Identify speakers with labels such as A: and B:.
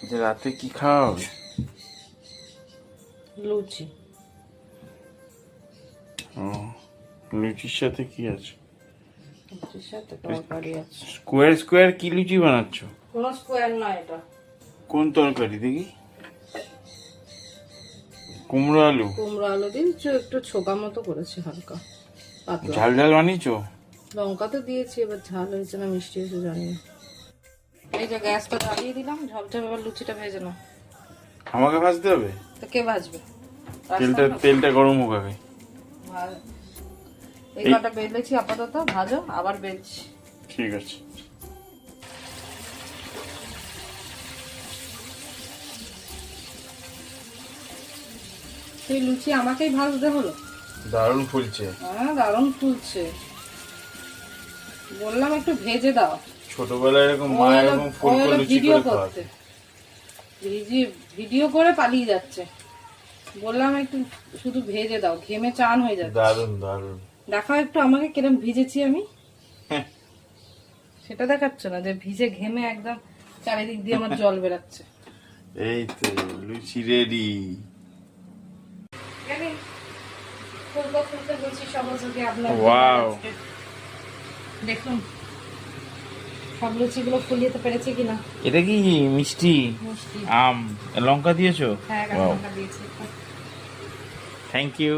A: যে রাতে কি খাওয়া হবে?
B: লুচি।
A: ও, লুচির সাথে কি আছে?
B: লুচির সাথে তরকারি আছে।
A: স্কোয়ার স্কোয়ার কি লুচি বানাচ্ছ?
B: কোনো স্কোয়ার না এটা।
A: কোন তরকারি দেখি? কুমড়ো আলু।
B: কুমড়ো আলু দিয়ে একটু ছোকা মতো করেছি, হালকা পাতলা।
A: ঝাল ঝাল বানিয়েছো?
B: লঙ্কা তো দিয়েছি, এবার ঝাল হয়েছে না মিষ্টি হয়েছে জানি না। এই যে গ্যাসটা জ্বালিয়ে দিলাম, ঝপঝপ এবার লুচিটা ভেজে নাও।
A: আমাকে ভাজতে হবে?
B: তো কে ভাজবে?
A: তেলটা গরম হোক আগে।
B: এই কটা বেলেছি আপাতত, ভাজো আবার বেলছি।
A: ঠিক আছে।
B: সেই লুচি আমাকেই ভাজতে হলো।
A: দারুণ ফুলছে।
B: হ্যাঁ, দারুণ ফুলছে। বললাম একটু ভেজে দাও।
A: ছোটবেলায় এরকম মা এরকম ফুলকো লুচি করে খাওয়াতো।
B: ভিডিও করে পালিয়ে যাচ্ছে। বললাম একটু শুধু ভেজে দাও, ঘেমে চান হয়ে যাচ্ছে।
A: দারুণ দারুণ।
B: দেখাও একটু আমাকে কিরম ভিজেছি আমি। সেটা দেখাচ্ছ না, যে ভিজে ঘেমে একদম চারিদিক দিয়ে আমার জল বেরাচ্ছে।
A: এই তো লুচি রেডি।
B: ফুলকো ফুলকো লুচি সহযোগে আপনার
A: ওয়াও,
B: দেখুন সব লুচিগুলো ফুলিয়ে পেরেছি কিনা।
A: এটা কি মিষ্টি
B: মিষ্টি
A: আম লঙ্কা দিয়েছো?
B: হ্যাঁ, লঙ্কা দিয়েছি।
A: Thank you.